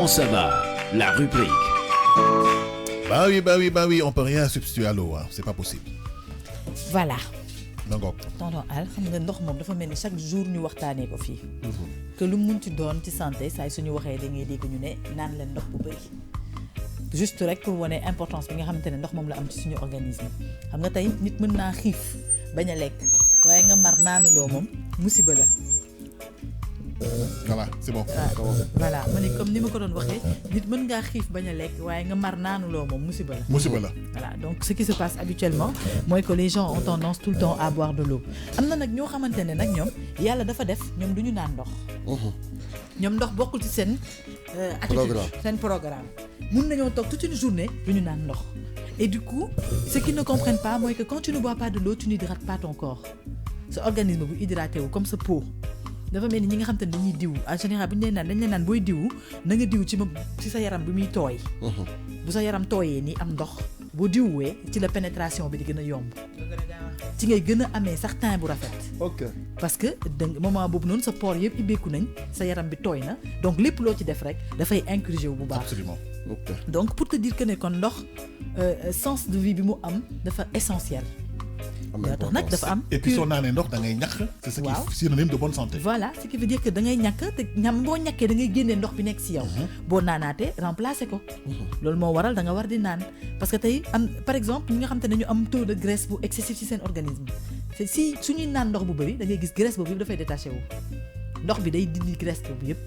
Comment ça va? La rubrique. Bah oui, on peut rien substituer à l'eau, hein. C'est pas possible. Voilà. Donc, tonton Al xam nga ndox moom dafa mel ni chaque jour ñu waxtaanee ko fii. Que lu mun ci doon ci santé saa suñu waxee da ngay dégg ñu ne naan leen ndox bu bëri. Juste rek pour wane importance bi nga xamante ne ndox moom la am ci suñu organisme xam nga tey nit mën naa xiif bañ a lekk waaye nga mar naanuloo moom musiba la. voilà, c'est bon. Voilà ma ne comme ni ma ko doon waxee nit mën ngaa xiif bañ a lekk waaye nga mar naanuloo moom musiba la. Musiba la. Voilà, donc ce qui se passe habituellement mooy que les gens ont tendance tout le temps à boire de l'eau am na nag ñoo xamante ne nag ñoom yàlla dafa def ñoom du ñu naan ndox. ñoom ndox bokkul ci seen attitude seen programme mun nañoo toog toute une journée du ñu naan ndox et du coup ce qu'ils ne comprennent pas mooy que quand tu ne bois pas de l'eau tu n'hydrates pas ton corps sa organisme bu hydraté wu comme sa peau dafa mel ni ñi nga xam te ne dañuy diw en général bu ñu leen naan dañ leen naan booy diwu na nga diw ci sa yaram bi muy tooy bu sa yaram tooyee nii am ndox boo diwwee ci la pénétration bi di gën a yomb ci ngay gën a amee sax teint bu rafet parce que moment boobu noonu sa pores yëpp ibbeeku nañ sa yaram bi tooy na donc lépp loo ci def rek dafay incrusté wu bu baax. Absolument. Donc pour te dire que ne kon ndox sens de vie bi mu am dafa essentiel. tax nag dafa am et puis soo naanee ndox da ngay ñàkk. c'est ce qui est synonyme de bonne santé. Voilà ce qui veut dire que da ngay ñàkk te ñam boo ñàkkee da ngay génnee ndox bi nekk si yow. boo naanaatee remplacer ko. loolu moo waral da nga war di naan parce que tey am par exemple ñi nga xam te ne ñu am taux de graisse bu excessif ci seen organisme te si suñuy naan ndox bu bëri da ngay gis graisse boobu yëpp dafay détaché wu ndox bi day dindi graisse boobu yëpp.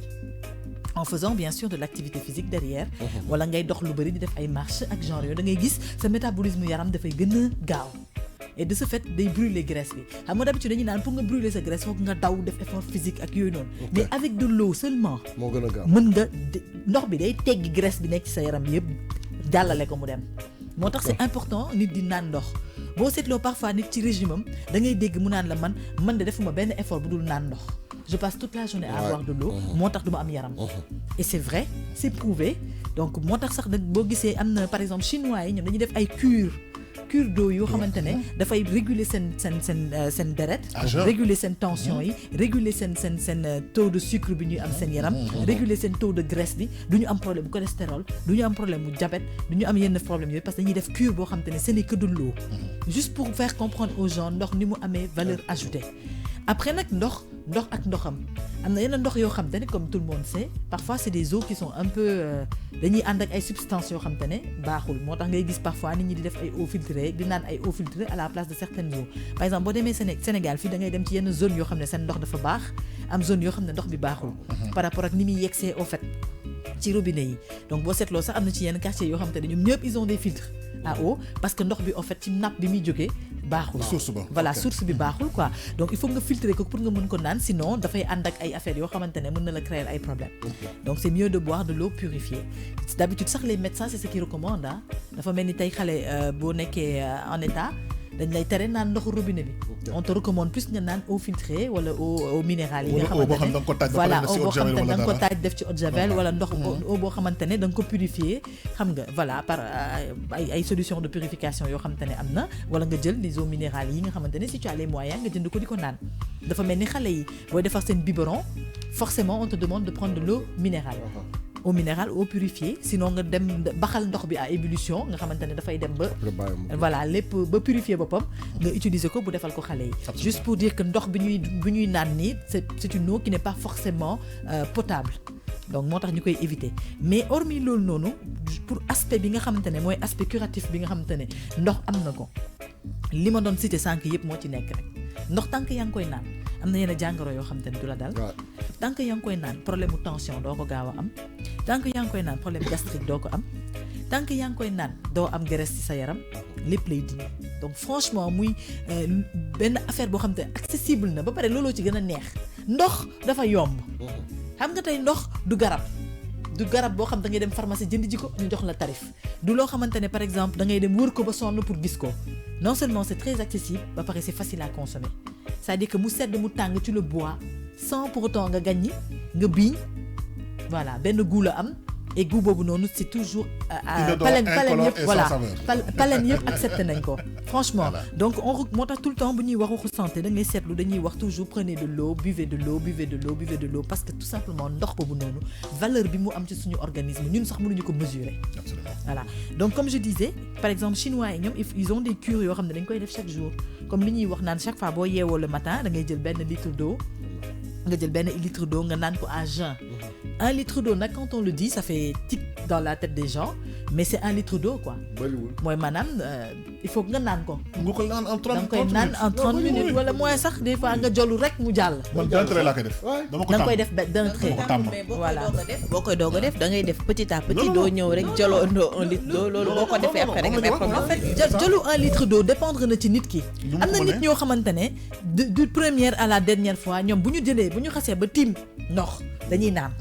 En faisant bien sûr de l'activité physique derrière. wala ngay dox lu bëri di def ay marche ak genre yooyu da ngay gis sa métabolisme yaram dafay gën a gaaw. Et de ce fait day brûler graisse bi xam nga d'habitude dañuy naan pour nga brûler sa graisse foog nga daw def effort physique ak yooyu noonu. mais avec de l'eau seulement. moo gën a gaaw mën nga ndox bi day teggi graisse bi nekk ci sa yaram yëpp jàllale ko mu dem. moo tax c'est important nit di naan ndox boo seetloo parfois nit ci régime am da ngay dégg mu naan la man de defuma benn effort bu dul naan ndox. Je passe toute la journée à boire de l'eau moo tax du ma am yaram. Et c'est vrai c'est prouvé donc moo tax sax boo gisee am na par exemple chinois yi ñoom dañuy def ay cure d'eau yoo xamante ne dafay réguler seen deret réguler seen tension yi réguler seen taux de sucre bi ñuy am seen yaram réguler seen taux de graisse bi du ñu am problème bu cholestérol du ñu am problème bu diabète du ñu am yenn problème yooyu parce que dañuy def cure boo xamante ne ce n'est que de l'eau juste pour faire comprendre aux gens ndox ni mu amee valeur ajoutée après nag ndox ak ndoxam am na yenn ndox yoo xam te ne comme tout le monde sait parfois c'est des eaux qui sont un peu dañuy ànd ak ay substances yoo xam te ne baaxul moo tax ngay gis parfois nit ñi di def ay eau filtrée di naan ay eau filtrée à la place de certaines eaux par exemple boo demee Sénégal fii da ngay dem ci yenn zone yoo xam ne seen ndox dafa baax am zone yoo xam ne ndox bi baaxul par rapport ak ni muy yegsee au fait ci robinet yi donc boo seetloo sax am na ci yenn quartiers yoo xam te ne ñoom ñëpp ils ont des filtres à eau parce que ndox bi au fait ci nappe bi muy jógee baaxul voilà source bi baaxul quoi donc il faut nga filtrer ko pour nga mën ko naan sinon dafay ànd ak ay affaires yoo xamante ne mën na la créer ay problèmes donc c'est mieux de boire de l'eau purifiée d'habitude sax les médecins c'est ce qu'ils recommandent dafa mel ni tey xale boo nekkee en état dañ lay tere naan ndoxu robinet bi on te recommande plus nga naan eau filtrée wala eau minérale yi nga xamante ne voilà eau boo xamante ne da nga ko taaj def ci eau de javel wala ndox eau boo xamante ne da nga ko purifier xam nga voilà par ay solution de purification yoo xamante ne am na wala nga jël des eaux minérales yi nga xamante ne si tu as les moyens nga jënd ko di ko naan dafa mel ni xale yi booy defar seen biberon forcément on te demande de prendre de l'eau minérale eau minérale eau purifiée sinon nga dem baxal ndox bi à ébullition nga xamante ne dafay dem ba voilà lépp ba purifier boppam nga utiliser ko bu defal ko xale yi juste pour dire que ndox bi ñuy naan nii c'est une eau qui n'est pas forcément potable donc moo tax ñu koy éviter mais hormis loolu noonu pour aspect bi nga xamante ne mooy aspect curatif bi nga xamante ne ndox am na ko li ma doon citer sànq yëpp moo ci nekk rek ndox tànk yaa ngi koy naan am na yenn jàngoro yoo xamante ne du la dal tànk yaa ngi koy naan problème mu tension doo ko gaaw a am tànk yaa ngi koy naan problème gastrique doo ko am tànk yaa ngi koy naan doo am graisse ci sa yaram lépp lay dindi donc franchement muy benn affaire boo xamante ne accessible na ba pare looloo ci gën a neex ndox dafa yomb xam nga tey ndox du garab boo xam da ngay dem pharmacie jënd ji ko ñu jox la tarif du loo xamante ne par exemple da ngay dem wër ko ba sonn pour gis ko non seulement c'est très accessible ba pare c'est facile à consommer c'est-à-dire que mu sedd mu tàng tu le bois sans pour autant nga gàññi nga biiñ voilà benn goût la am et goût boobu noonu c'est toujours Inodore, incolore et sans saveur. palen yëpp accepté nañ ko franchement donc moo tax tout le temps bu ñuy wax waxu santé da ngay seetlu dañuy wax toujours prenez de l'eau buvez de l'eau parce que tout simplement ndox boobu noonu valeur bi mu am ci suñu organisme ñun sax mënuñu ko mesurer. Absolument. Voilà donc comme je disais par exemple chinois yi ñoom ils ont des cures yoo xam ne dañ koy def chaque jour comme li ñuy wax naan chaque fois boo yeewoo le matin da ngay jël benn litre d'eau nga naan ko à jeun. 1 litre d'eau nag quand on le dit ça fait tic dans la tête des gens mais c'est 1 litre d'eau quoi. bëriwul mooy maanaam il faut nga naan ko. nga ko naan en 30 da nga koy naan en 30 minutes wala moins sax des fois nga jolu rek mu jàll. man d'un trait laa koy def. dama ko da nga tàmm koy def d'un trait. dama ko tàmm. mais Voilà. boo koy doog a def da ngay def petit à petit Non, doo non. ñëw rek jëloo ndoo 1 litre d'eau loolu boo ko defee après rek non, ngay non, problème. non, En fait, jëlu 1 litre d'eau dépendre na ci nit ki. Nu mu am na ko nit mënee. ñoo xamante ne du première à la dernière fois ñoom bu ñu xasee ba tiim ndox dañuy naan.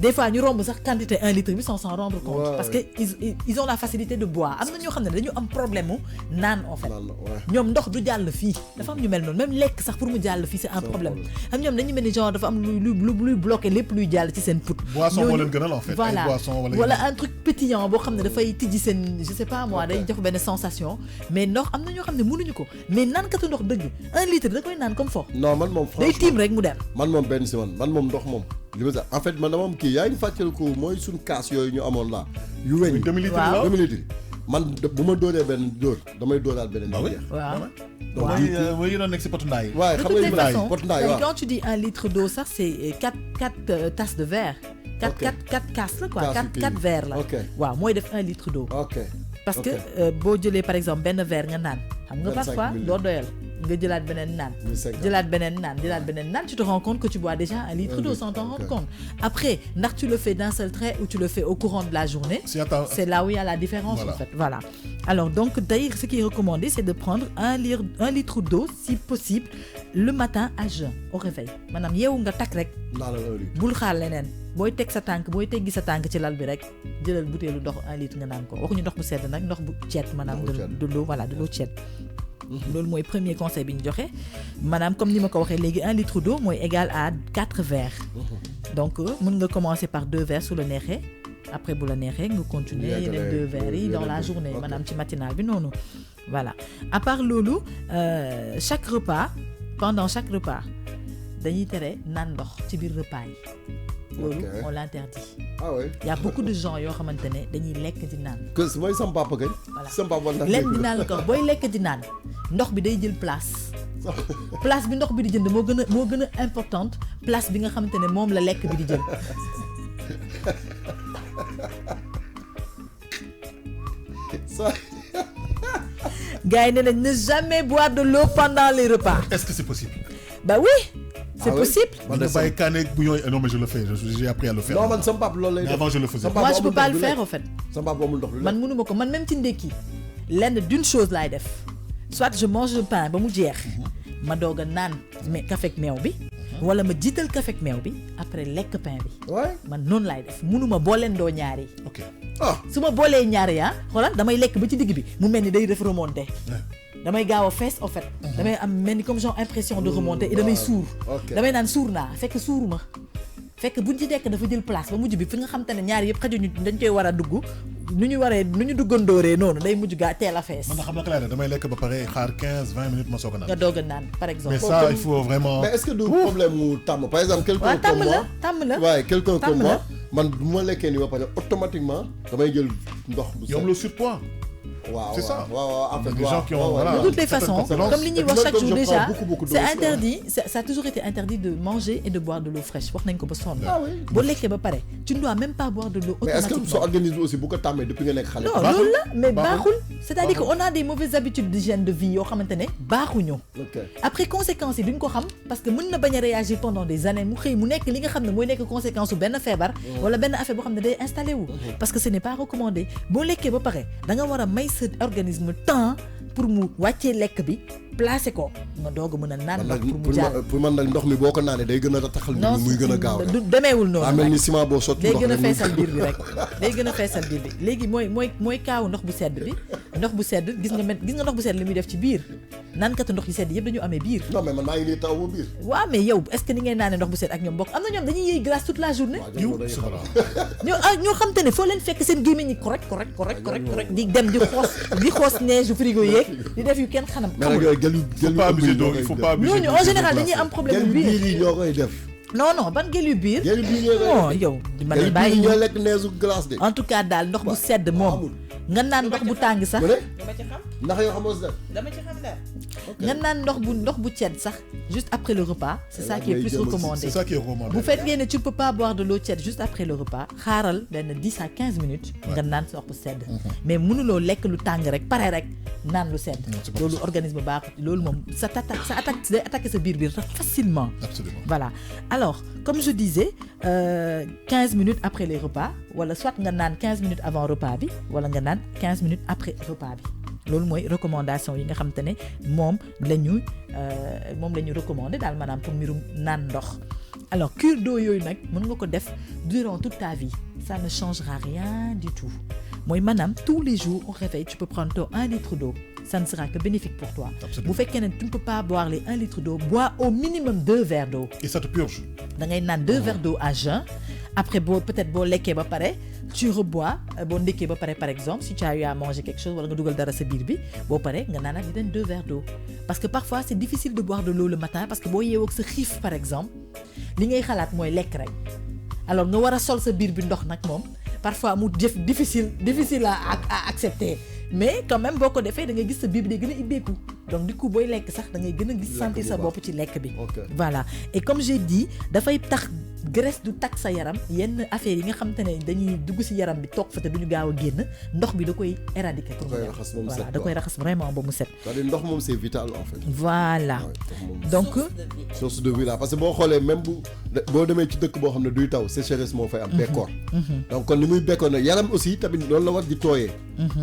Des fois ñu romb sax quantité 1 litre bi sans s'en rendre compte. Ouais, parce que ils ont la facilité de boire am na ñoo xam ne dañu am problème mu naan en fait. ouais. ñoom ndox du jàll fii dafa am ñu mel noonu même lekk sax pour mu jàll fii c'est un problème am ñoom dañu mel ni genre dafa am luy bloqué lépp luy jàll ci seen put. Boisson moo leen gënal en fait. voilà ay boisson wala un truc pétillant boo xam ne dafay tijji seen je sais pas moi day jox benn sensation mais ndox am na ñoo xam ne mënuñu ko mais naankatu ndox dëgg 1 litre da koy naan comme fo. non man moom day franchement tiim rek mu dem. man moom benn si man moom ndox moom li ma sax en fait man dama am kii yaa ngi fàttaliku mooy suñ kaas yooyu ñu amoon là yu weñ demi-litre Waaw. la. demi-litre man bu ma dóoree benn dóor damay dóoraat beneen Ah oui? jeex waaw. donc mooy du coup mooy yi doon nekk si potu ndaay. waaye De xam toutes nga les li ma façons, pot ndaay waaw quand tu dis 1 litre d'eau, ça c'est 4 tasses de verre. 4 Ok. casses là, quoi. Casses 4 kii. verres là. Ok. Waaw, mooy def 1 litre d'eau. ok Parce ok. que boo jëlee par exemple benn verre nga naan. Xam nga 25 parfois ml. doo doyal. Nga jëlaat beneen naan. 1050. jëlaat beneen naan, tu te rends compte que tu bois déjà 1 litre Un d'eau litre, sans t'en ok. rendre compte. Après, ndax tu le fais d'un seul trait ou tu le fais au courant de la journée. Si attends. C'est là où il y a la différence Voilà. en fait. Voilà. Alors donc d'ailleurs ce qui est recommandé c'est de prendre 1 litre d'eau si possible le matin à jeun au réveil. Maanaam yeewu nga takk rek naanal 1 litre bul xaar leneen booy teg sa tànk booy teggi sa tànk ci lal bi rek jëlal butéelu ndox 1 litre nga naan ko waxuñu ndox bu sedd nag ndox bu ceet maanaam Ndox bu ceet. de l'eau voilà de l'eau ceet. loolu mooy premier conseil bi ñu joxe maanaam comme ni ma ko waxee léegi 1 litre d'eau mooy égal à 4 verres. Donc mën nga commencer par 2 verres su la neexee après bu la neexee nga continuer Yàggale yeneen 2 verres yi dans yeneen la deux. journée Ok. maanaam ci matinale bi noonu. Voilà à part loolu chaque repas pendant chaque repas dañuy tere naan ndox ci biir repas yi. loolu Ok. on l'interdit. ah ouais Il y a beaucoup de gens yoo xamante ne dañuy lekk di naan. que mooy sama papa kay Voilà. sama papa ndax lenn dinaa la ko wax booy lekk di naan ndox bi day jël place. place bi ndox bi di jënd moo gën a importante place bi nga xamante ne moom la lekk bi di jël. ça Gars yi ne nañ ne jamais boire de l'eau pendant les repas. Est-ce que c'est possible? Bah oui, c'est Ah oui? possible. man nga de bàyyi kaane bouillon non mais je le fais j'ai appris à le faire. non man sama papa loolu lay Mais def avant je le faisais. Sama papa Moi je peux amul pas ndox le du faire lekk. en fait. sama papa amul ndox du lekk Man mënuma ko man même ci ndekki lenn d'une chose laay def soit je mange le pain ba mu jeex ma doog a naan mais café ak meew bi wala ma jiital café ak meew bi après lekk pain bi ouais man noonu laay def mënuma booleendoo ñaari Ok. ah su ma boolee ñaari yaa xoolal damay lekk ba ci digg bi mu mel ni day def remonter damay gaaw a fees en fait damay am mel ni comme genre impression de remonter et damay suur ok. damay naan suur naa fekk suuruma fekk buñ ci nekk dafa jël place ba mujj bi fi nga xam te ne ñaari yëpp xajuñu dañ koy war a dugg nu ñu duggandooree noonu day mujj gaa teel a fees man na xam naka laa def damay lekk ba pare xaar 15-20 minutes ma soog a nga naan. doog a naan par exemple. Mais ça il faut vraiment. mais est-ce que du problème mu tàmm par exemple quelqu'un waaw comme moi tàmm la waaye quelqu'un Tàmm comme la. moi man bu ma lekkee nii ba pare automatiquement damay jël ndox bu yow am le surpoids. waaw c'est ça. waaw en fait Les gens qui ont, voilà. De toutes les façons, Certaines comme li ñuy Et puis wax même chaque comme jour je déjà, prends beaucoup d'eau c'est aussi, interdit, ça a toujours été interdit de manger et de boire de l'eau fraîche. Wax nañ ko ba sonn. Ah oui. Boo lekkee ba pare, tu ne dois même pas boire de l'eau mais est-ce que automatiquement. sa organisme aussi bu ko tàmmee depuis nga nekk xale Non, Baaxul. loolu la mais Baaxul. baaxul. C'est-à-dire qu'on a des mauvaises habitudes d'hygiène de vie yoo xamante ne baaxuñu. ok Après conséquences yi duñ ko xam parce que mën na bañ a réagir pendant des années mu xëy mu nekk li nga xam ne mooy nekk conséquence su benn feebar wala benn affaire boo xam ne day installé wu parce que ce n'est pas recommandé boo lekkee ba pare da nga war a may sa organisme temps pour mu wàccee lekk bi placer ko nga doog a mën a naan man ndox nag pour mu jàll. pour man nag ndox mi boo ko naanee day gën a taxal non muy gën a gaaw du demeewul noonu. daa mel ni ciment boo sotti day ndox gën a rek muy- feesal biir bi rek day gën a feesal biir bi léegi mooy kaawu ndox bu sedd bi ndox bu sedd gis nga ndox bu sedd li muy def ci biir naankatu ndox yi sedd yëpp dañu amee biir. non mais man maa ngi nii taw ba biir. waaw mais yow est-ce que ni ngay naanee ndox bu sedd ak ñoom bokk am na ñoom dañuy yëy glace toute la journée. ñoo xam te ne foo leen fekk seen gémmiñ ñi correct di dem di xoos neige yu frigo yeeg di def yu kenn xanam. mais nag yooyu gel yu faut pas abuser d'eau, il faut pas abuser ñooñu d'eau, en c'est général déplacé. dañuy am problème gel yu bu biir biir. yi ñoo koy def. non ban gel yu biir. gel yu biir ñoo koy non def. yow man gel de yu biir bàyyi yi ñoo ñu lekk neige glace de. en tout cas daal ndox bu sedd moom amul. nga naan ndox bu tàng sax mu ne dama ci xam ndax yoo xamoo si def. dama ci xam daal. nga naan ndox bu tiède sax juste après le repas c'est ça qui est plus recommandé. C'est ça qui est recommandé. bu fekkee ne tu ne peux pas boire de l'eau tiède juste après le repas xaaral benn 10 à 15 minutes nga naan ndox bu sedd mais mënuloo lekk lu tàng rek pare rek naan lu sedd c'est pas loolu possible. organisme baax loolu moom sa attaque sa biir facilement. Absolument. Voilà. Alors, comme je disais, 15 minutes après les repas, wala soit nga naan 15 minutes avant repas bi, wala nga naan 15 minutes après repas bi. loolu mooy recommandation yi nga xam te ne moom la ñu recommander daal maanaam pour mbirum naan ndox. Alors cure d'eau yooyu nag mën nga ko def durant toute ta vie ça ne changera rien du tout mooy maanaam tous les jours au réveil tu peux prendre ton 1 litre d'eau ça ne sera que bénéfique pour toi. Absolument. bu fekkee ne tu ne peux pas boire les 1 litre d'eau bois au minimum 2 verres d'eau. Et ça te purge. da ngay naan 2 verres d'eau à jeun après peut-être boo lekkee ba pare tu rebois boo ndekkee ba pare par exemple si tu as eu à manger quelque chose wala nga dugal dara sa biir bi boo pare nga naanaat yeneen 2 verres d'eau parce que parfois c'est difficile de boire de l'eau le matin parce que boo yeewoo ak sa xiif par exemple li ngay xalaat mooy lekk rek alors nga war a sol sa biir bi ndox nag moom parfois mu difficile à accepter mais quand même boo ko defee da ngay gis sa biir bi day gën a ibbeeku donc du coup booy lekk sax da ngay gën a gis sentir sa bopp ci lekk bi. Voilà et comme j'ai dit dafay tax graisse du takk sa yaram yenn affaire yi nga xam te ne dañuy dugg ci yaram bi toog fa te duñu gaaw a génn ndox bi da koy éradiquer. voilà da koy raxas vraiment ba mu set. c'est-à-dire ndox moom c'est vital en fait. Voilà donc. source de vie là parce que boo xoolee même boo demee ci dëkk boo xam ne duy taw sécheresse moo fay am. bekkoor donc kon ni muy bekkoor nag yaram aussi tamit loolu la war di tooyee.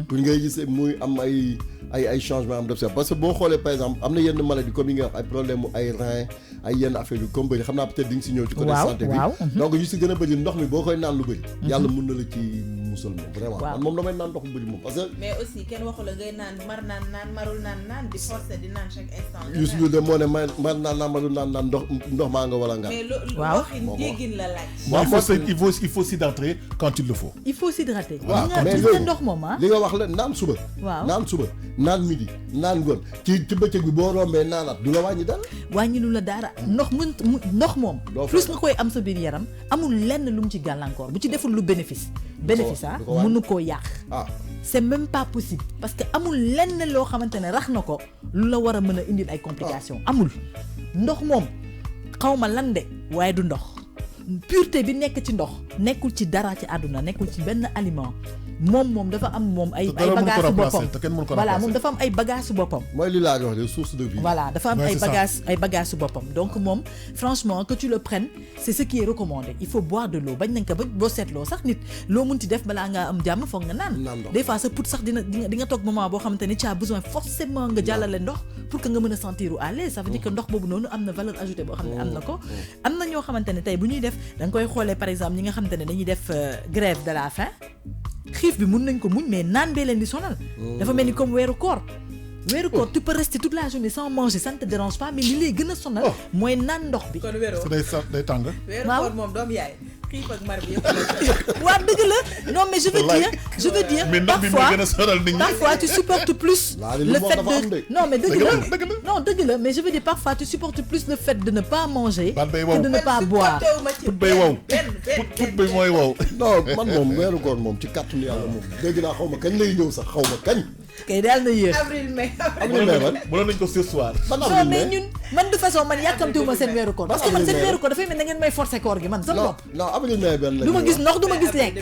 pour ngay gis muy am ay changement am def parce que boo xoolee par exemple am na yenn maladie comme yi nga wax ay problème ay rein ay yenn affaire yu comme bëri xam naa peut-être di nga si ñëw ci côté santé bi donc yu si gën a bëri ndox mi boo koy naan lu bëri yàlla mun na la ci musal moom vraiment man moom damay naan ndox bu bëri moom parce que mais aussi kenn waxu la ngay naan mar naan marul naan di forcer di naan chaque instant Youssou Ndour de moo ne mar naan marul naan ndox maa nga wala nga mais waxin déggin la laaj il faut s'hydrater quand il le faut. Il faut s'hydrater. waaw mais ndox moom li nga wax la naan suba. waaw naan suba naan midi naan ngoon ci bëccëg bi boo rombee naanaat du la wàññi dara. wàññi lu la dara ndox moom. plus nga koy am sa biir yaram amul lenn lu mu ci gàllankoor bu ci deful lu bénéfice mënu koo yàq. c'est même pas possible parce que amul lenn loo xamante ne rax na ko lu la war a mën a indil ay complications amul ndox moom xawma lan de waaye du ndox pureté bi nekk ci ndox nekkul ci dara ci àdduna nekkul ci benn aliment moom dafa am moom ay bagages boppam voilà moom dafa am ay bagages boppam. mooy li laa wax de source de vie. voilà dafa am ay bagages boppam donc moom franchement que tu le prennes c'est ce qui est recommandé il faut boire de l'eau bañ nañ ko ba boo seetloo sax nit loo munti def balaa ngaa am jàmm foog nga naan des fois sa put sax di nga toog moment boo xamante ne tu as besoin forcément nga jàllale ndox pour que nga mën a sentir à l'aise ça veut dire que ndox boobu noonu am na valeur ajoutée boo xam ne am na ko am na ñoo xamante ne tey bu ñuy def da nga koy xoolee par exemple ñi nga xamante ne dañuy def grève de la faim xiif bi mun nañ ko muñ mais naan bee leen di sonal dafa mel ni comme weeru koor tu peux rester toute la journée sans manger ça ne te dérange pas mais li lay gën a sonal mooy naan ndox bi kon weeroo day tàng weeru koor moom doom yaay xiif ak mar bi yëpp waaw dëgg la non mais je veux dire mais ndox bi moo gën a sonal nit ñi parfois tu supportes plus le fait de non mais dëgg la mais je veux dire parfois tu supportes plus le fait de ne pas manger que de ne pas boire put bay wow put bay mooy wow non man moom weeru koor moom ci kàttanu yàlla moom dégg naa xaw ma kañ lay ñëw sax xaw ma kañ kay daal na yéex avril mai mënoon nañ ko ce soir non mais ñun man de façon man yàkkamtiwuma seen weeru koor parce que man seen weeru koor dafay mel da ngeen may forcer koor gi man sama bopp non avril mai benn la du ma gis ndox du ma gis lekk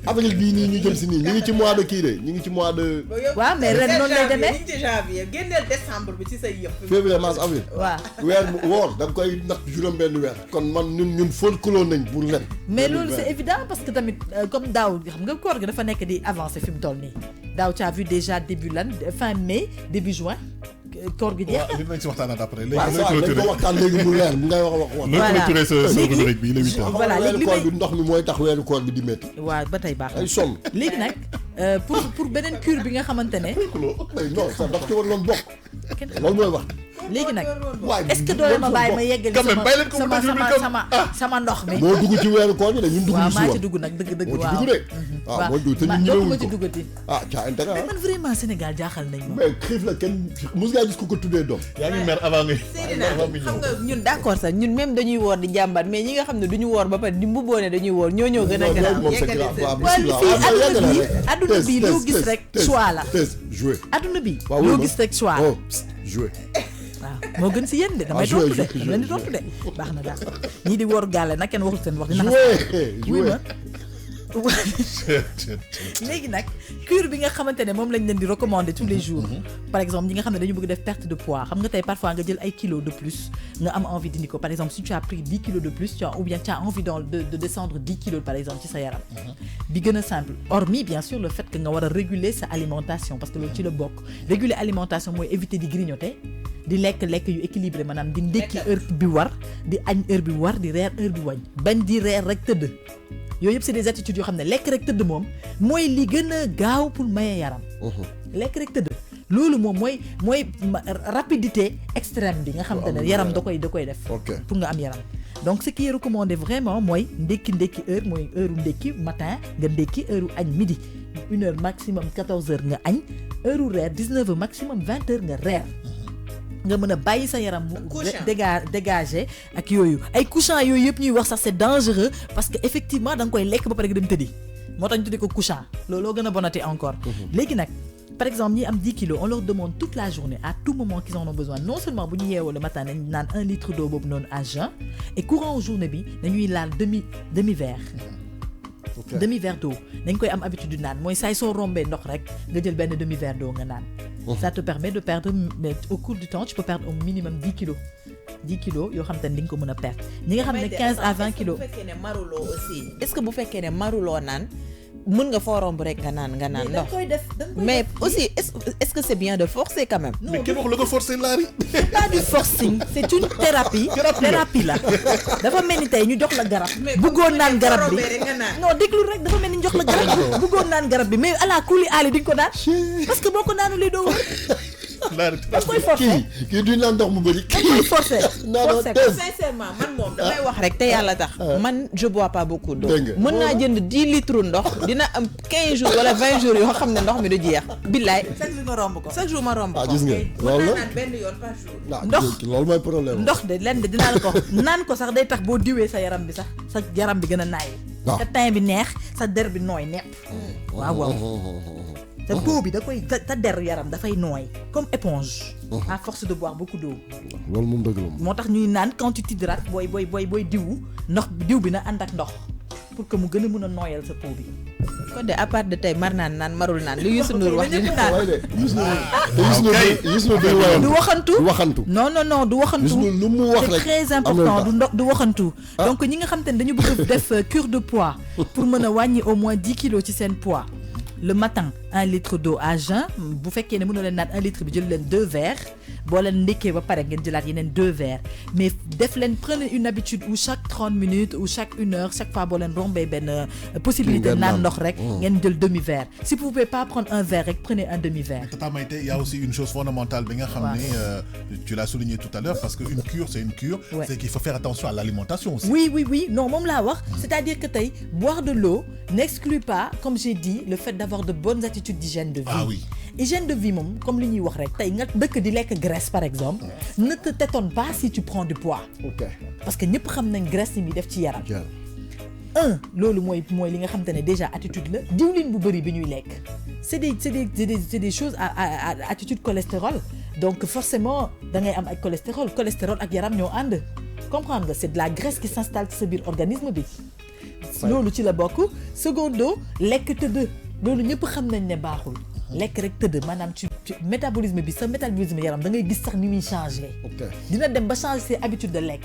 avril bii nii ñu jëm si nii ñu ngi ci mois de kii de ñu ngi ci mois de waaw mais ren noonu lay demee ñu ngi ci janvier génneel décembre bi ci say yëpp février mars avril waaw weer woor da nga koy natt juróom benn weer kon man ñun folkloo nañ pour ren mais loolu c'est évident parce que tamit comme daaw xam nga koor gi dafa nekk di avancer fi mu toll nii daaw tu as vu déjà début fin mai début juin koor gi jeex waaw li nañ si waxtaanaat après léegi waaw looy dañ ko clôturer waxtaan léegi mu leer mu ngay wax looy Voilà. clôturer sa Léegi- rubrique bi il est 8 heures. Voilà, weeru léegi koor li bi ndox mi mooy tax weeru koor bi di métti waaw ba tey baax na ay sonn léegi nag pour beneen cure bi nga xamante ne mais non sax daf ci war loon bokk kenn loolu mooy wax léegi nag waaye est-ce que doole ma bàyyi ma yeggali Quand même, bàyyi leen ko mu sama def sama rubrique sama sama ndox mi moo dugg ci weeru koor bi de ñun dugg waaw ñu si maa woon ci dugg nag dëgg moo ci waaw dugg de waaw moo dugg te ñun dootuma ñëwewuñ ci ko duggati ah caa intérêt mais man vraiment Sénégal jaaxal nañ ma mais xiif la kenn mus ngaa gis ku ko tuddee doom yaa ngi mer avant ngay Seydina avant muy xam ñëw. nga ñun d'accord sax ñun même dañuy woor di jàmbat mais ñi nga xam ne duñu woor ba pare di mbubboo ne dañuy woor ñoo gën a garaaw moom c'est yeggali grave seen- waaw waaw li fii adduna bi adduna bi loo test, gis test, rek test, choix la test joué adduna bi waaw loo oui, gis rek choix la oh psst, joué waaw moo gën si yéen de damay joué, tontu de joué, dama leen di joué. tontu de baax na daal ñii di woor gaale nag kenn waxul seen wax dina joué wuy joué ma léegi nag cure bi nga xamante ne moom lañ leen di recommander tous les jours par exemple ñi nga xam ne dañu bëgg def perte de poids xam nga tey parfois nga jël ay kilos de plus nga am envie dindi ko par exemple si tu as pris 10 kilos de plus ou bien tu as envie de descendre 10 kilos par exemple ci sa yaram bi gën a simple hormis bien sûr le fait que nga war a réguler sa alimentation parce que loolu ci la bokk réguler alimentation mooy éviter di grignoter di lekk yu équilibré maanaam di ndékki heure bi war di añ heure bi war di reer heure bi wañ bañ di reer rek tëdd yooyu yëpp c'est des attitudes yoo xam ne lekk rek tëdd moom mooy li gën a gaaw pour maye yaram lekk rek tëdd loolu moom mooy rapidité extrême bi nga xam te ne yaram da koy def Ok. pour nga am yaram donc ce qui est recommandé vraiment mooy ndékki heure mooy heure u ndékki matin nga ndékki heure u añ midi 1h maximum 14h nga añ heure u reer 19h maximum 20h nga reer nga mën a bàyyi sa yaram mu dégager ak yooyu ay couchant yooyu yëpp ñuy wax sax c'est dangereux parce que effectivement da nga koy lekk ba pare nga dem tëddi moo tax ñu tuddee ko couchant looloo gën a bonate encore léegi nag par exemple ñi am 10 kilos on leur demande toute la journée à tout moment qu'ils en ont besoin non seulement bu ñu yeewoo le matin nañ naan 1 litre d'eau boobu noonu à jeun et courant journée bi dañuy laal demi verre demi verre d'eau dañ koy am habitude du naan mooy saay soo rombee ndox rek nga jël benn demi verre d'eau nga naan ça te permet de perdre mais au cours du temps tu peux perdre au minimum 10 kilos yoo xam te ne di nga ko mën a perdre ñi nga xam ne 15 à 20 kilos bu fekkee ne maruloo aussi est-ce que bu fekkee ne maruloo naan mën nga foo romb rek nga naan ndox mais aussi est-ce que c'est bien de forcer quand même mais kenn waxu la ko forcer laari c'est pas du forcing c'est une thérapie la dafa mel ni tey ñu jox la garab bëggoon naan garab bi non déglu rek dafa mel ni ñu jox la garab bëggoon naan garab bi mais ala kuli aali di nga ko naan parce que boo ko naanu lii doo wër laari da koy forcer kii duñ naan ndox mu bëri da koy forcer non sincèrement man moom damay wax rek te yàlla tax man je bois pas beaucoup d'eau Dégg nga. mën naa jënd 10 litres ndox dina am 15 jours wala 20 jours yoo xam ne ndox mi du jeex billaay chaque jour nga romb ko chaque jour ma romb ah ko gis nga loolu la benn yoon par jour Ndox. loolu mooy problème ndox de lenn de dinaa la ko wax naan ko sax day tax boo diwee sa yaram bi sax sa yaram bi gën a naay waaw. sa teint bi neex sa der bi nooy nepp waaw sa peau bi da koy sa der yaram dafay nooy comme éponge à force de boire beaucoup d'eau loolu moom dëgg la moom moo tax ñuy naan quand tu t'hydrates booy diwu ndox diw bi na ànd ak ndox pour que mu gën a mën a nooyal sa peau bi kon de à part de tey mar naan marul naan lu Youssou Ndour wax dina naan waaye de gis na du waxantu du waxantu non du waxantu gis nga lu mu wax c'est rek très important du waxantu donc ñi nga xam te ne dañu bëgg def cure de poids pour mën a wàññi au moins 10 kilos ci seen poids le matin 1 litre d'eau à jeun bu fekkee ne mënoo leen naan 1 litre bi jël leen 2 verres boo leen ndekkee ba pare ngeen jëlaat yeneen 2 verres mais def leen prenez une habitude où chaque 30 minutes ou chaque 1 heure chaque fois boo leen rombee benn possibilité ngeen naan naan. ndox rek ngeen jël demi verre si vous pouvez pas prendre un verre rek prenez un demi verre Tata Maïté, il y a aussi une chose fondamentale bi nga xam ne tu l'as souligné tout à l'heure parce que une cure c'est une cure Ouais. c'est qu'il faut faire attention à l'alimentation aussi Oui, non, moom laa wax c'est-à-dire que tey boire de l'eau n'exclut pas comme j'ai dit le fait d'avoir de bonnes attitudes d'hygiène de vie. Ah oui. Hygiène de vie moom comme li ñuy wax rek tey nga dëkk di lekk graisse par exemple ne te t'étonne pas si tu prends du poids ok parce que ñëpp xam nañ graisse ni muy def ci yaram. jël Loolu mooy li nga xam te ne déjà attitude la diwlin bu bëri bi ñuy lekk c'est des choses à attitude cholestérol donc forcément da ngay am ay cholestérol ak yaram ñoo ànd comprendre nga c'est de la graisse qui s'installe ci sa biir organisme bi loolu ci la bokk secondo lekk tëdd loolu ñëpp xam nañ ne baaxul lekk rek tëdd maanaam ci métabolisme bi sa métabolisme yaram da ngay gis sax ni muy changer ok dina dem ba changer ses habitudes de lekk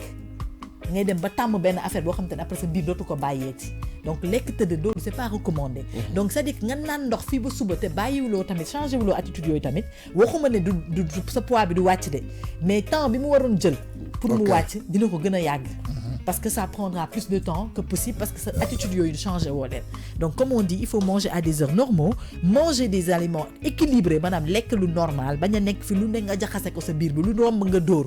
ngay dem ba tàmm benn affaire boo xam te ne après sa biir dootu ko bàyyeeti donc lekk tëdd loolu c'est pas recommandé donc c'est-à-dire que nga naan ndox fii ba suba te bàyyiwuloo tamit changé wuloo attitude yooyu tamit waxuma ne du sa poids bi du wàcc de mais temps bi mu waroon jël pour mu wàcc dina ko gën a yàgg parce que ça prendra plus de temps que possible parce que sa attitude yooyu changé woo leen donc comme on dit il faut manger à des heures normaux manger des aliments équilibrés maanaam lekk lu normal bañ a nekk fi lu ne nga jaxase ko sa biir bi lu romb nga dóor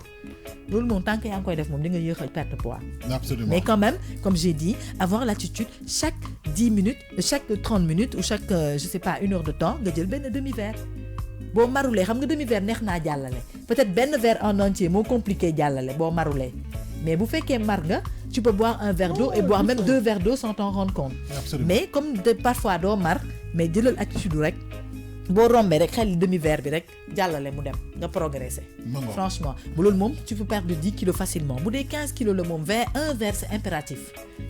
loolu moom tant que yaa ngi koy def moom di nga yéex a perte poids. Absolument. Mais quand même comme j'ai dit avoir l'attitude chaque 10 minutes chaque 30 minutes ou chaque je sais pas 1 heure de temps nga jël benn demi-verre boo marulee xam nga demi-verre neex naa jàllale peut-être benn verre en entier moo compliqué jàllale boo marulee mais bu fekkee mar nga tu peux boire un verre d'eau et boire même 2 verres d'eau sans t'en rendre compte. Absolument. Mais comme parfois doo mar mais jëlal attitude rek boo rombee rek xel demi-verre bi rek jàllale mu dem nga progresser. Franchement bu loolu moom tu peux perdre 10 kilos facilement bu dee 15 kilos la moom un verre c'est impératif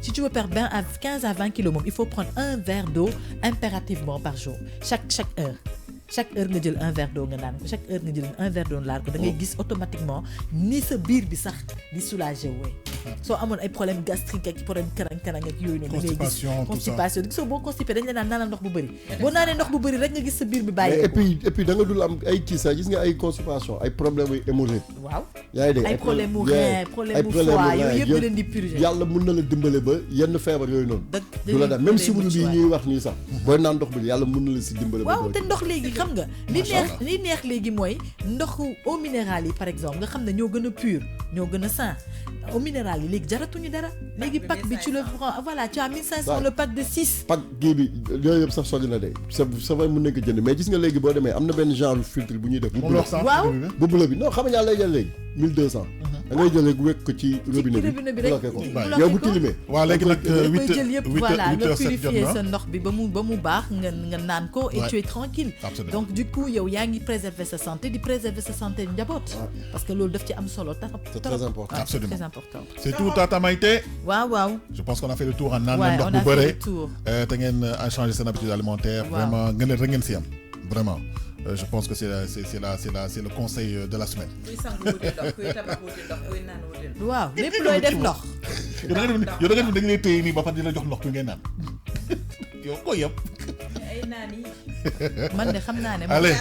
si tu veux perdre 15 à 20 kilos moom il faut prendre un verre d'eau impérativement par jour chaque heure. Chaque heure nga jël un verre d'eau nga naan ko chaque heure nga jël un verre d'eau laal ko da ngay gis automatiquement ni sa biir bi sax di soulager wooy soo amoon ay problème gastrique ak problème karang-karang ak yooyu noonu da ngay gis constipation gisoo boo constipé dañ la naan ndox bu bëri boo naanee ndox bu bëri rek nga gis sa biir bi bàyyi et puis da nga dul am ay kii sax gis nga ay constipation ay problème yu hémorroïde waaw yaa ngi dégg ay problème mu rein problème mu foie yooyu yëpp da leen di purger yàlla mën na la dimbale ba yenn feebar yooyu noonu du la def même si munu bi ñuy wax nii sax booy naan ndox bi yàlla mën na la si dimbale ba waaw te ndox léegi xam nga li neex léegi mooy ndoxu eau minérale yi par exemple nga xam ne ñoo gën a pur ñoo gën a sain eau minérale yi léegi jaratuñu dara léegi pack bi tu le prends voilà tu as 1500 le pack de 6 pack gii bi yooyu yëpp sax sori na de ça va mën nañ ko jënd mais gis nga léegi boo demee am na benn genre filtre bu ñuy def waaw bu bleu bi non xam nga ñaa lay jël léegi 1200 da ngay jël rek wekk ko ci robinet bi bloqué ko yow bu tilimee waaw léegi nag koy jël yëpp voilà nga purifier sa ndox bi ba mu baax nga naan ko et tu es tranquille donc du coup yow yaa ngi préserver sa santé di préserver sa santé njaboot parce que loolu daf ci am solo c'est très important absolument très important c'est tout Tata Maïté waaw je pense qu'on a fait le tour en naan ndox bu bëre te ngeen a changé seen habitude alimentaire vraiment ngeen leen rek ngeen si am vraiment je pense que c'est le conseil de la semaine. waaw lépp looy def ndox. yow da nga dañ lay téye nii ba pare di la jox ndox bi ngay naan yow ko yëpp. ay naan yi. man de xam naa ne. allez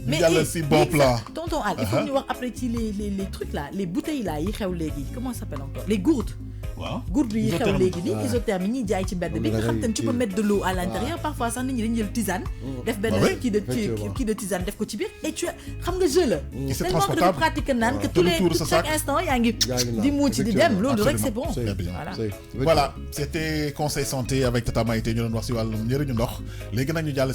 mais yàlla si bon plat. tonton Al il faut ñu wax après ci les trucs là les bouteilles là yi xew léegi comment ça s'appelle encore les gourdes. waaw gourde yi xew léegi nii isotherme yi ñuy jaay ci mbedd bi nga xam te ne tu peux mettre de l'eau à l'intérieur parfois sax nit ñi dañuy jël tisane def benn kii de tisane def ko ci biir et tu xam nga jeu la tellement que dafa pratique naan que chaque instant yaa ngi di muuci di dem loolu rek c'est bon voilà c'était conseil santé avec Tata Maïté ñu doon wax si wàllum njëriñu ndox léegi nag ñu jàll